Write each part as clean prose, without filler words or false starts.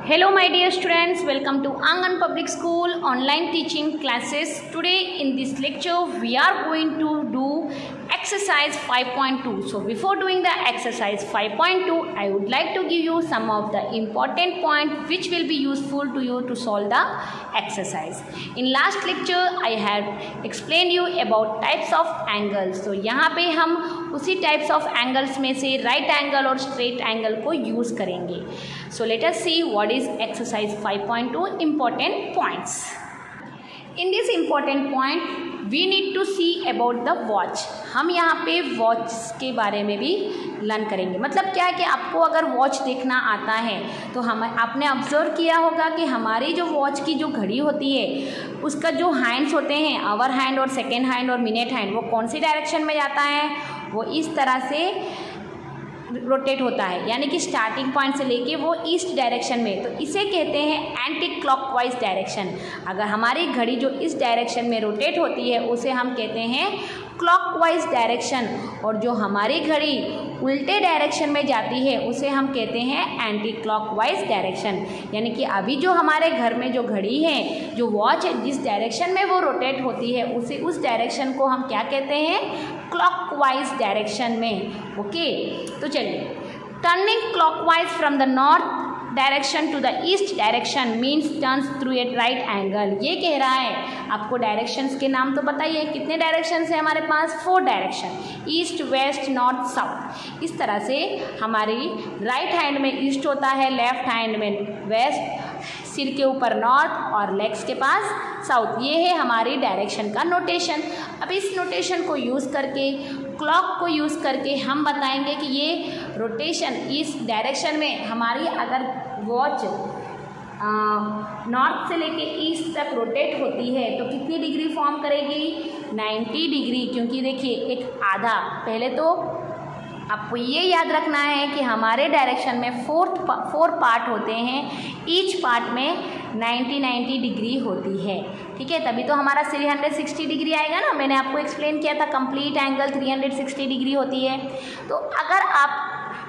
Hello my dear students, welcome to Angan Public School online teaching classes. Today in this lecture we are going to do exercise 5.2. So before doing the exercise 5.2, I would like to give you some of the important points which will be useful to you to solve the exercise. In last lecture I had explained you about types of angles. So यहाँ पे हम उसी types of angles में से right angle और straight angle को use करेंगे. So let us see what is exercise 5.2 important points. In this important point we need to see about the watch. हम यहाँ पे वॉच के बारे में भी लर्न करेंगे. मतलब क्या है कि आपको अगर वॉच देखना आता है तो हम आपने ऑब्जर्व किया होगा कि हमारी जो वॉच की जो घड़ी होती है उसका जो हैंड्स होते हैं, आवर हैंड और सेकेंड हैंड और मिनट हैंड, वो कौन सी डायरेक्शन में जाता है, वो इस तरह से रोटेट होता है. यानी कि स्टार्टिंग पॉइंट से लेके वो ईस्ट डायरेक्शन में, तो इसे कहते हैं एंटी क्लॉकवाइज डायरेक्शन. अगर हमारी घड़ी जो इस डायरेक्शन में रोटेट होती है उसे हम कहते हैं क्लॉकवाइज डायरेक्शन, और जो हमारी घड़ी उल्टे डायरेक्शन में जाती है उसे हम कहते हैं एंटी क्लॉकवाइज डायरेक्शन. यानी कि अभी जो हमारे घर में जो घड़ी है, जो वॉच है, जिस डायरेक्शन में वो रोटेट होती है उस डायरेक्शन को हम क्या कहते हैं, क्लॉकवाइज डायरेक्शन में. ओके, तो चलिए, turning clockwise from the north direction to the east direction means turns through a right angle. ये कह रहा है, आपको डायरेक्शंस के नाम तो बताइए, कितने डायरेक्शंस है हमारे पास, 4 direction, east west north south. इस तरह से हमारी राइट हैंड में ईस्ट होता है, लेफ्ट हैंड में वेस्ट, सिर के ऊपर नॉर्थ और लेग्स के पास साउथ. ये है हमारी डायरेक्शन का नोटेशन. अब इस नोटेशन को यूज़ करके, क्लॉक को यूज़ करके हम बताएंगे कि ये रोटेशन इस डायरेक्शन में हमारी अगर वॉच नॉर्थ से लेके ईस्ट तक रोटेट होती है तो कितनी डिग्री फॉर्म करेगी, 90 डिग्री. क्योंकि देखिए, एक आधा, पहले तो आपको ये याद रखना है कि हमारे डायरेक्शन में 4 पार्ट होते हैं, ईच पार्ट में 90 डिग्री होती है. ठीक है, तभी तो हमारा 360 डिग्री आएगा ना. मैंने आपको एक्सप्लेन किया था, कंप्लीट एंगल 360 डिग्री होती है. तो अगर आप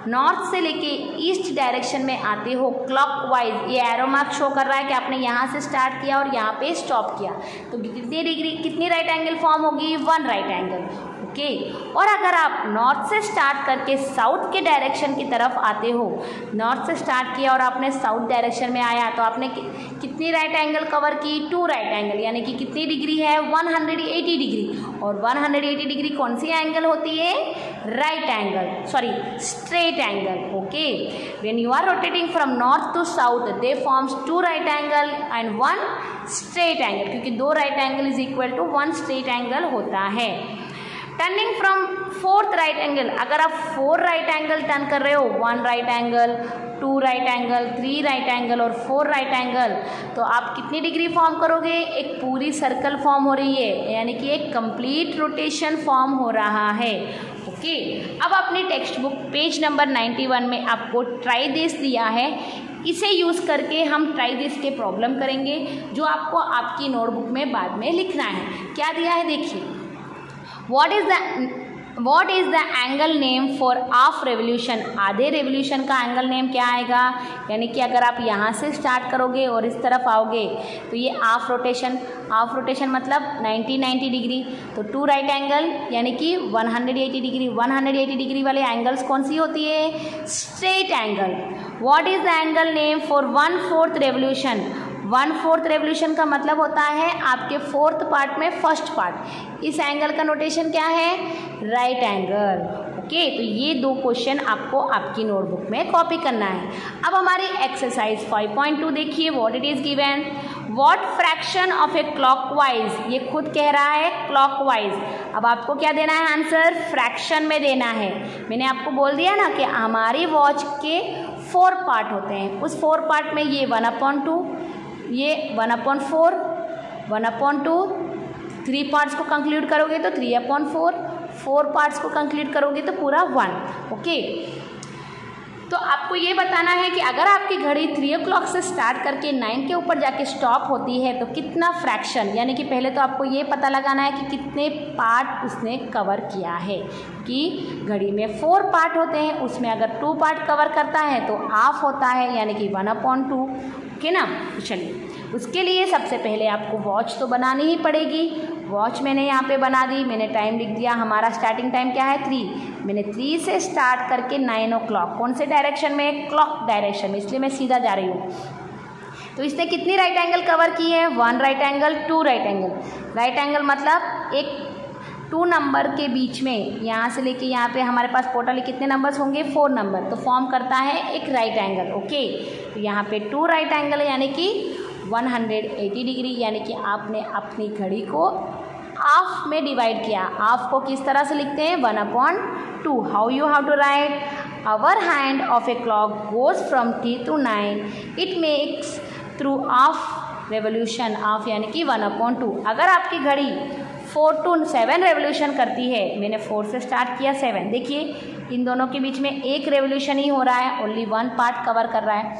नॉर्थ से लेके ईस्ट डायरेक्शन में आते हो क्लॉकवाइज, ये एरो मार्क शो कर रहा है कि आपने यहाँ से स्टार्ट किया और यहाँ पे स्टॉप किया, तो कितनी डिग्री, कितनी राइट एंगल फॉर्म होगी, 1 राइट एंगल. ओके, और अगर आप नॉर्थ से स्टार्ट करके साउथ के डायरेक्शन की तरफ आते हो, नॉर्थ से स्टार्ट किया और आपने साउथ डायरेक्शन में आया, तो आपने कितनी राइट एंगल कवर की, 2 राइट एंगल. यानी कि कितनी डिग्री है, 180 डिग्री. और 180 डिग्री कौन सी एंगल होती है, right angle, sorry straight angle. Okay, when you are rotating from north to south they forms 2 right angle and 1 straight angle, क्योंकि 2 right angle is equal to 1 straight angle होता है. Turning from 4th right angle, अगर आप 4 right angle turn कर रहे हो, 1 right angle, 2 right angle, 3 right angle और 4 right angle, तो आप कितनी डिग्री फॉर्म करोगे, एक पूरी सर्कल फॉर्म हो रही है. यानी कि एक कंप्लीट रोटेशन फॉर्म हो रहा है. ओके, अब अपनी टेक्स्ट बुक पेज नंबर 91 में आपको ट्राई दिस दिया है. इसे यूज़ करके हम ट्राई दिस के प्रॉब्लम करेंगे जो आपको आपकी नोटबुक में बाद में लिखना है. क्या दिया है देखिए, What is the angle name for half revolution? आधे रेवोल्यूशन का एंगल नेम क्या आएगा. यानी कि अगर आप यहाँ से स्टार्ट करोगे और इस तरफ आओगे तो ये हाफ रोटेशन मतलब 90 डिग्री, तो 2 राइट एंगल यानी कि 180 डिग्री. 180 डिग्री वाले एंगल्स कौन सी होती है, straight angle. What is the angle name for 1/4 revolution? 1/4 revolution का मतलब होता है आपके 4th पार्ट में 1st पार्ट. इस एंगल का नोटेशन क्या है, राइट एंगल. ओके, तो ये 2 क्वेश्चन आपको आपकी नोटबुक में कॉपी करना है. अब हमारी एक्सरसाइज 5.2 देखिए, what it is given, what fraction of A clockwise, ये खुद कह रहा है क्लॉकवाइज. अब आपको क्या देना है, आंसर फ्रैक्शन में देना है. मैंने आपको बोल दिया ना कि हमारी वॉच के 4 पार्ट होते हैं, उस 4 पार्ट में ये 1/2, ये 1/4, 1/2, 3 पार्ट्स को कंक्लूड करोगे तो 3/4, 4 पार्ट्स को कंक्लूड करोगे तो पूरा 1. ओके, तो आपको ये बताना है कि अगर आपकी घड़ी 3 o'clock से स्टार्ट करके 9 के ऊपर जाके स्टॉप होती है तो कितना फ्रैक्शन, यानी कि पहले तो आपको ये पता लगाना है कि कितने पार्ट उसने कवर किया है। कि घड़ी में 4 पार्ट होते हैं, उसमें अगर 2 पार्ट कवर करता है तो हाफ होता है, यानी कि 1/2। ओके ना। चलिए, उसके लिए सबसे पहले आपको वॉच तो बनानी ही पड़ेगी। वॉच मैंने यहाँ पे बना दी, मैंने टाइम लिख दिया। हमारा स्टार्टिंग टाइम क्या है 3, मैंने 3 से स्टार्ट करके 9 o'clock, कौन से डायरेक्शन में, क्लॉक डायरेक्शन में, इसलिए मैं सीधा जा रही हूँ। तो इसने कितनी राइट एंगल कवर की है, 1 right angle, 2 right angle. Right angle मतलब एक 2 नंबर के बीच में, यहाँ से लेके यहाँ पे हमारे पास टोटली कितने नंबर्स होंगे, 4 नंबर, तो फॉर्म करता है एक राइट एंगल। ओके, तो यहाँ पे 2 राइट एंगल है, यानी कि 180 डिग्री, यानी कि आपने अपनी घड़ी को हाफ में डिवाइड किया। हाफ को किस तरह से लिखते हैं, 1/2। How you have to write, hour hand of a clock goes from 3 to 9, it makes through half revolution, half यानी कि 1/2। अगर आपकी घड़ी 4 to 7 रेवोल्यूशन करती है, मैंने 4 से स्टार्ट किया 7, देखिए इन दोनों के बीच में एक रेवोल्यूशन ही हो रहा है, ओनली 1 पार्ट कवर कर रहा है,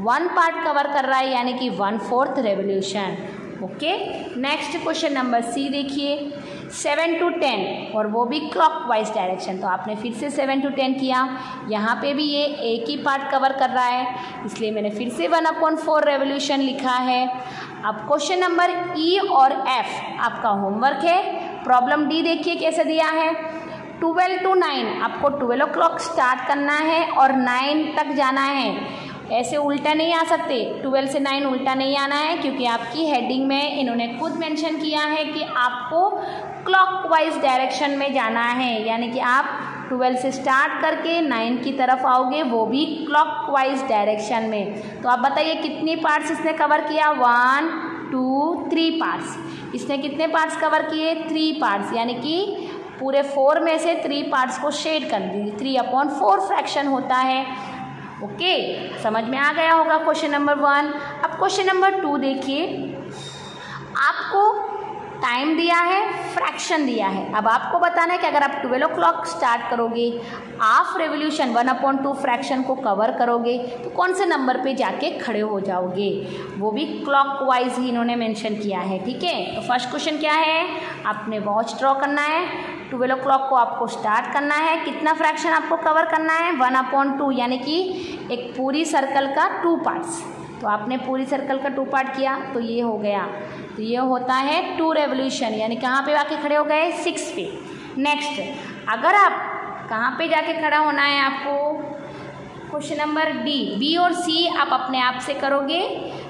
1 पार्ट कवर कर रहा है, यानी कि 1/4 revolution. Okay, next question number C देखिए, 7 to 10, और वो भी क्लॉकवाइज डायरेक्शन। तो आपने फिर से 7 to 10 किया, यहाँ पे भी ये एक ही पार्ट कवर कर रहा है, इसलिए मैंने फिर से 1/4 रेवोल्यूशन लिखा है। अब क्वेश्चन नंबर ई और एफ आपका होमवर्क है। प्रॉब्लम डी देखिए कैसे दिया है, 12 to 9, आपको 12 o'clock स्टार्ट करना है और 9 तक जाना है। ऐसे उल्टा नहीं आ सकते, 12 से 9 उल्टा नहीं आना है, क्योंकि आपकी हेडिंग में इन्होंने खुद मेंशन किया है कि आपको क्लॉकवाइज डायरेक्शन में जाना है, यानी कि आप 12 से स्टार्ट करके 9 की तरफ आओगे, वो भी क्लॉकवाइज डायरेक्शन में। तो आप बताइए कितनी पार्ट्स इसने कवर किया, 1 2 3 पार्ट्स। इसने कितने पार्ट्स कवर किए, 3 पार्ट्स, यानी कि पूरे 4 में से 3 पार्ट्स को शेड कर दीजिए, 3/4 फ्रैक्शन होता है। ओके, समझ में आ गया होगा क्वेश्चन नंबर 1। अब क्वेश्चन नंबर 2 देखिए, आपको टाइम दिया है, फ्रैक्शन दिया है। अब आपको बताना है कि अगर आप 12 o'clock स्टार्ट करोगे, हाफ रेवोल्यूशन 1/2 फ्रैक्शन को कवर करोगे, तो कौन से नंबर पे जाके खड़े हो जाओगे, वो भी क्लॉकवाइज ही इन्होंने मेंशन किया है। ठीक है, तो फर्स्ट क्वेश्चन क्या है, आपने वॉच ड्रॉ करना है, 12 o'clock को आपको स्टार्ट करना है, कितना फ्रैक्शन आपको कवर करना है, 1/2, यानी कि एक पूरी सर्कल का 2 पार्ट्स। तो आपने पूरी सर्कल का 2 पार्ट किया, तो ये हो गया, तो ये होता है 2 रेवोल्यूशन, यानी कहाँ पे आके खड़े हो गए, 6 पे। नेक्स्ट, अगर आप कहाँ पे जाके खड़ा होना है आपको, क्वेश्चन नंबर डी, बी और सी आप अपने आप से करोगे।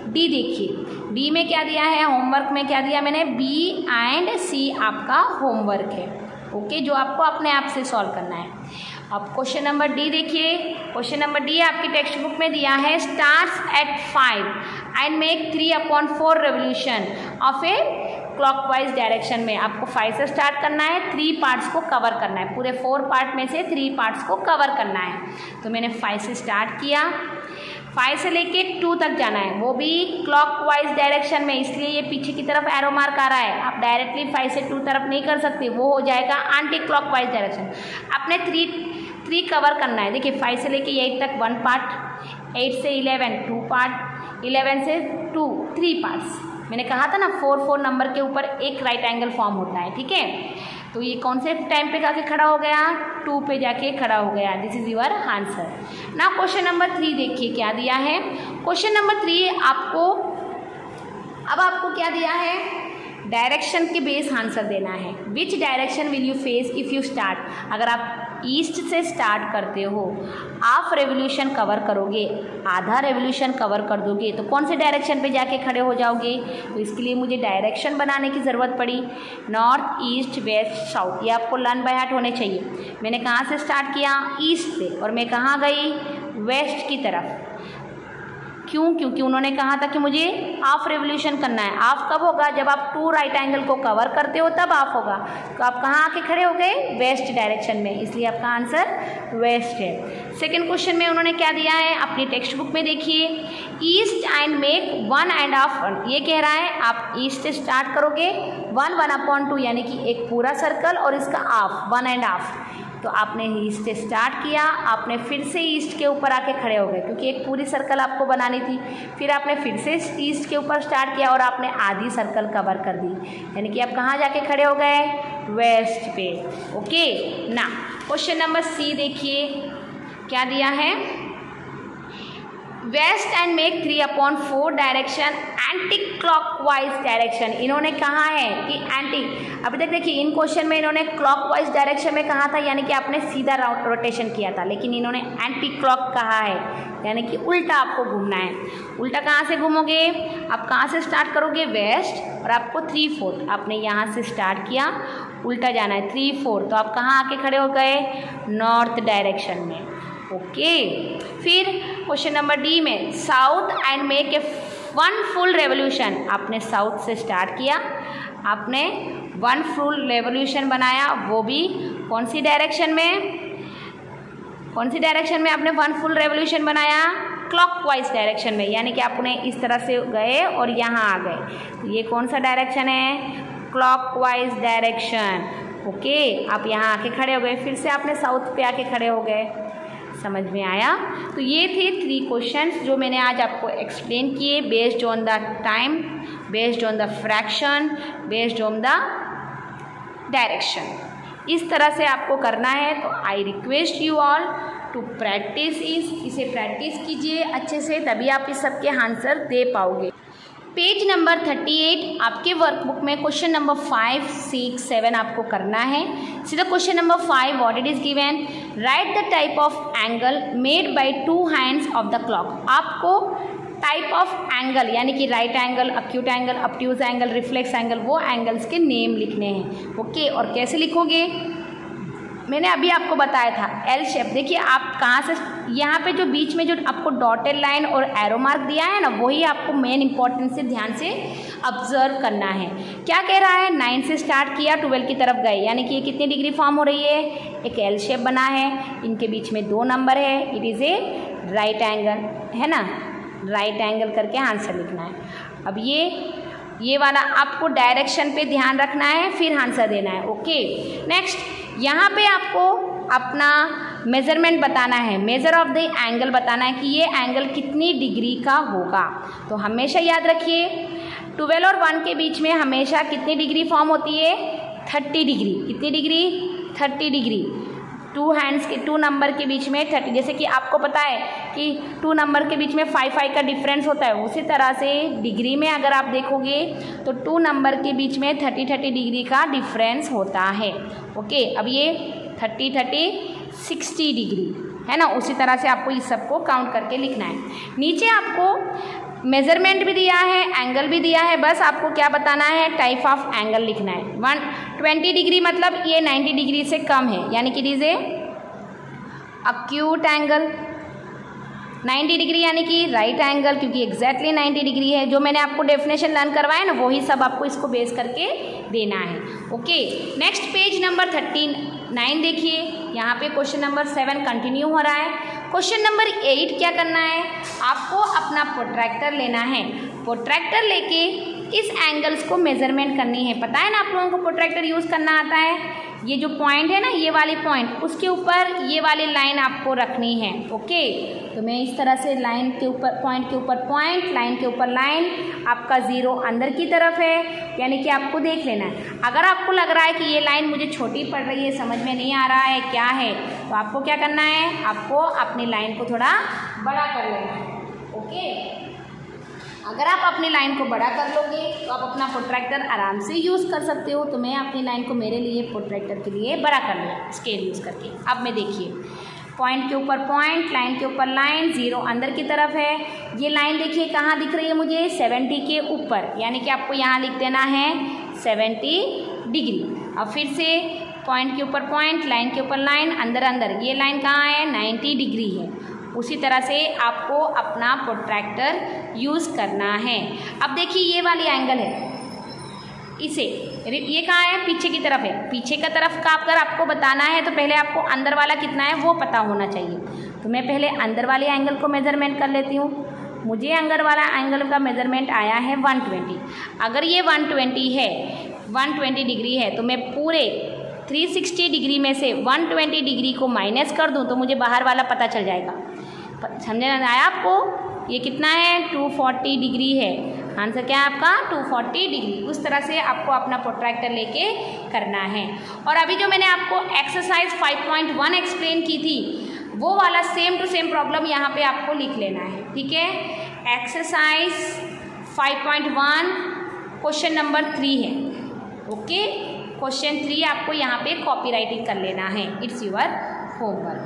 डी देखिए, डी में क्या दिया है, होमवर्क में क्या दिया मैंने, बी एंड सी आपका होमवर्क है। ओके, जो आपको अपने आप से सॉल्व करना है। अब क्वेश्चन नंबर डी देखिए, क्वेश्चन नंबर डी आपकी टेक्स्ट बुक में दिया है, starts at 5 and make 3/4 revolution of A clockwise direction में। आपको 5 से स्टार्ट करना है, 3 पार्ट्स को कवर करना है, पूरे 4 पार्ट में से 3 पार्ट्स को कवर करना है। तो मैंने 5 से स्टार्ट किया, 5 से लेके 2 तक जाना है, वो भी क्लॉकवाइज डायरेक्शन में, इसलिए ये पीछे की तरफ एरो मार्क आ रहा है। आप डायरेक्टली 5 से 2 तरफ नहीं कर सकते, वो हो जाएगा एंटी क्लॉकवाइज डायरेक्शन। आपने 3 कवर करना है। देखिए 5 से लेके 8 तक 1 पार्ट, 8 से 11 2 पार्ट, 11 से 2 3 पार्ट्स। मैंने कहा था ना 4 नंबर के ऊपर एक राइट एंगल फॉर्म होता है। ठीक है, तो ये कौन से टाइम पे जाके खड़ा हो गया, 2 पे जाके खड़ा हो गया। This is your answer. ना क्वेश्चन नंबर 3 देखिए क्या दिया है। क्वेश्चन नंबर 3 आपको, अब आपको क्या दिया है, डायरेक्शन के बेस आंसर देना है। Which direction will you face if you start, अगर आप ईस्ट से स्टार्ट करते हो, हाफ रेवोल्यूशन कवर करोगे, आधा रेवोल्यूशन कवर कर दोगे, तो कौन से डायरेक्शन पे जाके खड़े हो जाओगे। तो इसके लिए मुझे डायरेक्शन बनाने की ज़रूरत पड़ी, नॉर्थ ईस्ट वेस्ट साउथ, ये आपको लर्न बाय हार्ट होने चाहिए। मैंने कहाँ से स्टार्ट किया, ईस्ट से, और मैं कहाँ गई, वेस्ट की तरफ। क्यों, क्योंकि उन्होंने कहा था कि मुझे हाफ रेवोल्यूशन करना है। हाफ कब होगा, जब आप 2 राइट एंगल को कवर करते हो तब हाफ होगा। तो आप कहाँ आके खड़े हो गए, वेस्ट डायरेक्शन में, इसलिए आपका आंसर वेस्ट है। सेकंड क्वेश्चन में उन्होंने क्या दिया है, अपनी टेक्स्ट बुक में देखिए, ईस्ट एंड मेक 1.5, ये कह रहा है आप ईस्ट से स्टार्ट करोगे, 1/2 यानी कि एक पूरा सर्कल और इसका हाफ 1.5, तो आपने ईस्ट से स्टार्ट किया, आपने फिर से ईस्ट के ऊपर आके खड़े हो गए क्योंकि एक पूरी सर्कल आपको बनानी थी। फिर आपने फिर से ईस्ट के ऊपर स्टार्ट किया और आपने आधी सर्कल कवर कर दी, यानी कि आप कहाँ जाके खड़े हो गए, वेस्ट पे। ओके ना, क्वेश्चन नंबर सी देखिए क्या दिया है, west and make 3/4 direction anti clockwise direction. इन्होंने कहा है कि एंटी, अभी तक देखिए इन क्वेश्चन में इन्होंने क्लॉकवाइज डायरेक्शन में कहा था, यानी कि आपने सीधा रोटेशन किया था, लेकिन इन्होंने एंटी क्लॉक कहा है, यानी कि उल्टा आपको घूमना है। उल्टा कहाँ से घूमोगे, आप कहाँ से स्टार्ट करोगे, वेस्ट, और आपको 3/4 आपने यहाँ से स्टार्ट किया, उल्टा जाना है 3/4, तो आप कहाँ आके खड़े हो गए, नॉर्थ डायरेक्शन में। ओके फिर क्वेश्चन नंबर डी में, south and make a 1 full revolution. आपने साउथ से स्टार्ट किया, आपने 1 फुल रेवोल्यूशन बनाया, वो भी कौन सी डायरेक्शन में, कौन सी डायरेक्शन में आपने 1 फुल रेवोल्यूशन बनाया, क्लॉकवाइज डायरेक्शन में, यानी कि आपने इस तरह से गए और यहाँ आ गए, तो ये कौन सा डायरेक्शन है, क्लॉकवाइज डायरेक्शन। ओके आप यहाँ आके खड़े हो गए, फिर से आपने साउथ पे आके खड़े हो गए, समझ में आया। तो ये थे 3 क्वेश्चंस जो मैंने आज आपको एक्सप्लेन किए, based on the time, based on the fraction, based on the direction. इस तरह से आपको करना है, तो I request you all to practice इसे प्रैक्टिस कीजिए अच्छे से, तभी आप इस सब के आंसर दे पाओगे। पेज नंबर 38 आपके वर्कबुक में क्वेश्चन नंबर 5, 6, 7 आपको करना है। सीधा question number 5, what it is given, right the type of angle made by 2 hands of the clock. आपको टाइप ऑफ एंगल यानी कि right angle, acute angle, obtuse angle, reflex angle, वो angles के name लिखने हैं। ओके और कैसे लिखोगे, मैंने अभी आपको बताया था एल शेप। देखिए आप कहाँ से, यहाँ पे जो बीच में जो आपको डॉटेड लाइन और एरो मार्क दिया है ना, वही आपको मेन इंपॉर्टेंट से ध्यान से ऑब्जर्व करना है। क्या कह रहा है, 9 से स्टार्ट किया 12 की तरफ गए, यानी कि ये कितनी डिग्री फॉर्म हो रही है, एक एल शेप बना है, इनके बीच में 2 नंबर है, it is a right angle, है ना, राइट एंगल करके आंसर लिखना है। अब ये वाला आपको डायरेक्शन पे ध्यान रखना है, फिर आंसर देना है। ओके नेक्स्ट, यहाँ पे आपको अपना मेज़रमेंट बताना है, मेज़र ऑफ द एंगल बताना है कि ये एंगल कितनी डिग्री का होगा। तो हमेशा याद रखिए 12 और 1 के बीच में हमेशा कितनी डिग्री फॉर्म होती है, 30 डिग्री। कितनी डिग्री, 30 डिग्री। 2 हैंड्स के 2 नंबर के बीच में 30, जैसे कि आपको पता है कि 2 नंबर के बीच में 5 का डिफरेंस होता है, उसी तरह से डिग्री में अगर आप देखोगे तो 2 नंबर के बीच में 30 डिग्री का डिफरेंस होता है। ओके अब ये 30 60 डिग्री है ना, उसी तरह से आपको इस सबको काउंट करके लिखना है। नीचे आपको मेज़रमेंट भी दिया है, एंगल भी दिया है, बस आपको क्या बताना है, टाइप ऑफ एंगल लिखना है। 120 डिग्री मतलब ये 90 डिग्री से कम है, यानी कि it is a acute angle. 90 degree यानी कि राइट एंगल, क्योंकि एग्जैक्टली 90 डिग्री है। जो मैंने आपको डेफिनेशन लर्न करवाया ना, वही सब आपको इसको बेस करके देना है। ओके नेक्स्ट पेज नंबर 39 देखिए, यहाँ पे क्वेश्चन नंबर 7 कंटिन्यू हो रहा है। क्वेश्चन नंबर 8 क्या करना है, आपको अपना प्रोट्रैक्टर लेना है। प्रोट्रैक्टर लेके इस एंगल्स को मेजरमेंट करनी है। पता है ना आप लोगों को प्रोट्रैक्टर यूज़ करना आता है। ये जो पॉइंट है ना, ये वाली पॉइंट, उसके ऊपर ये वाली लाइन आपको रखनी है। ओके तो मैं इस तरह से लाइन के ऊपर, पॉइंट के ऊपर पॉइंट, लाइन के ऊपर लाइन, आपका 0 अंदर की तरफ है, यानी कि आपको देख लेना है। अगर आपको लग रहा है कि ये लाइन मुझे छोटी पड़ रही है, समझ में नहीं आ रहा है क्या है, तो आपको क्या करना है, आपको अपनी लाइन को थोड़ा बड़ा कर लेना है। ओके अगर आप अपनी लाइन को बड़ा कर लोगे तो आप अपना प्रोट्रैक्टर आराम से यूज़ कर सकते हो। तो मैं अपनी लाइन को मेरे लिए प्रोट्रैक्टर के लिए बड़ा कर लूँ स्केल यूज़ करके। अब मैं देखिए, पॉइंट के ऊपर पॉइंट, लाइन के ऊपर लाइन, 0 अंदर की तरफ है। ये लाइन देखिए कहाँ दिख रही है मुझे, 70 के ऊपर, यानी कि आपको यहाँ लिख देना है 70 डिग्री। अब फिर से पॉइंट के ऊपर पॉइंट, लाइन के ऊपर लाइन, अंदर अंदर, ये लाइन कहाँ है, 90 डिग्री है। उसी तरह से आपको अपना प्रोट्रैक्टर यूज़ करना है। अब देखिए ये वाली एंगल है, इसे, ये कहाँ है, पीछे की तरफ है। पीछे का तरफ का अगर आपको बताना है तो पहले आपको अंदर वाला कितना है वो पता होना चाहिए। तो मैं पहले अंदर वाले एंगल को मेज़रमेंट कर लेती हूँ। मुझे अंदर वाला एंगल का मेज़रमेंट आया है 120। अगर ये 120 है, 120 डिग्री है, तो मैं पूरे 360 डिग्री में से 120 डिग्री को माइनस कर दूं तो मुझे बाहर वाला पता चल जाएगा। समझ में आया आपको? ये कितना है? 240 डिग्री है। आंसर क्या है आपका? 240 डिग्री। उस तरह से आपको अपना प्रोट्रैक्टर लेके करना है। और अभी जो मैंने आपको एक्सरसाइज 5.1 एक्सप्लेन की थी वो वाला सेम टू सेम प्रॉब्लम यहाँ पे आपको लिख लेना है। ठीक है, एक्सरसाइज 5.1 क्वेश्चन नंबर 3 है। ओके, क्वेश्चन 3 आपको यहाँ पे कॉपी राइटिंग कर लेना है। It's your homework.